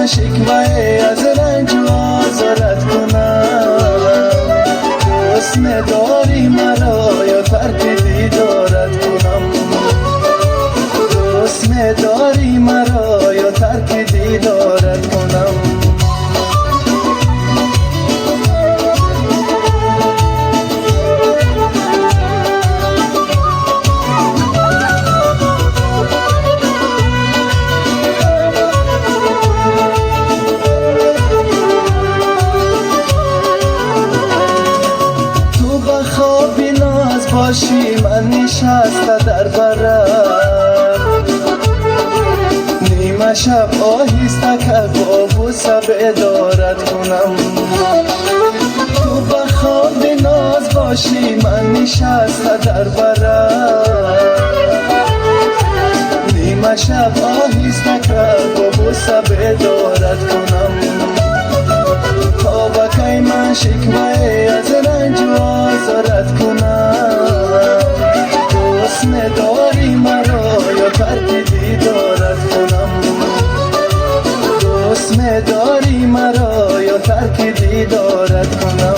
من شکوه از رنج و آزارت کنم؟ دوست نداری مرا یا ترک دیدارت کنم؟ دوست نداری مرا یا ترک دیدارت کنم؟ باشی من نشسته در برم، نیمه شب آهسته که با بوسه بیدارت کنم. تو به خواب ناز باشی من نشسته در برم، نیمه شب آهسته که با بوسه بیدارت کنم. تا با کی من شکوه از رنج و آزارت کنم؟ دوست نداری مرا یا ترک دیدارت کنم؟ دوست نداری مرا یا ترک دیدارت کنم؟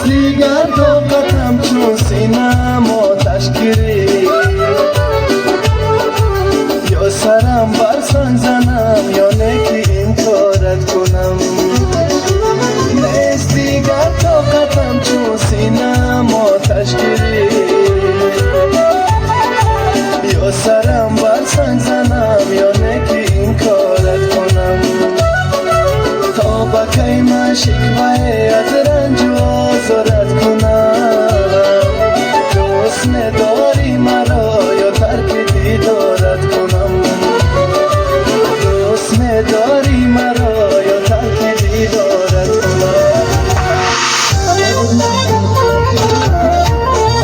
دیگر طاقتم چون سینم آتش گیری، یا سرم بر سنگ زنم یا نکی این کارت کنم. نیست دیگر طاقتم چون سینم آتش گیری، یا سرم بر سنگ زنم یا نکی این کارت کنم. تا با کی من شکوه از رنج و آزارت کنم؟ دوست نداری مرا یا ترک دیدارت کنم؟ دوست نداری مرا یا ترک دیدارت کنم؟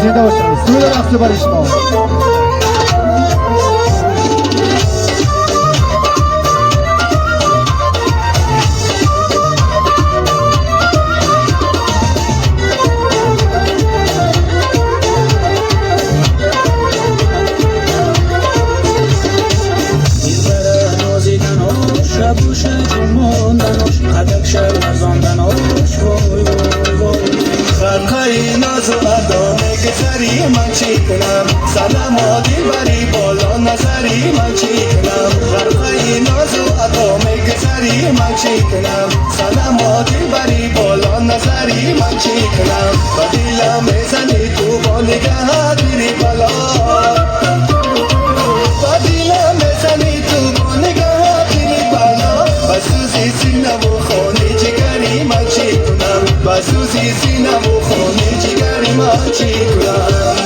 زنده باشم. سرود رفته برای شما. شبوش جماندنش قدک شرمزاندنش وای وای وای. خرقای ناز و ادا نگذری من چی کنم؟ سلاماتی بری بالا نظری من چی کنم؟ خرقای ناز و ادا نگذری من چی کنم؟ سلاماتی بری بالا نظری من چی کنم؟ با دیلم میزنی تو با نگهت میری بالا، با دیلم میزنی تو با نگهت میری بالا. بسوزی سینم و خونه جگری من چی کنم؟ بسوزی سینم و خونه جگری من چی کنم؟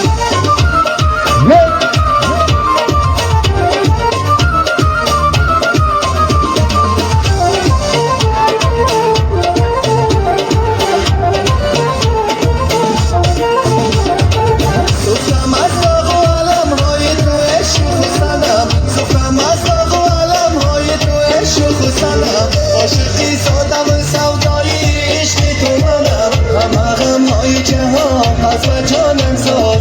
سفتم از داغ و علم های تو عشق و سلام، سفتم از داغ و علم های تو عشق و سلام. عاشقی سادم و سودایی عشق تو منم، همه غم های جهان از و جانم ساد.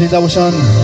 شنیده باشن.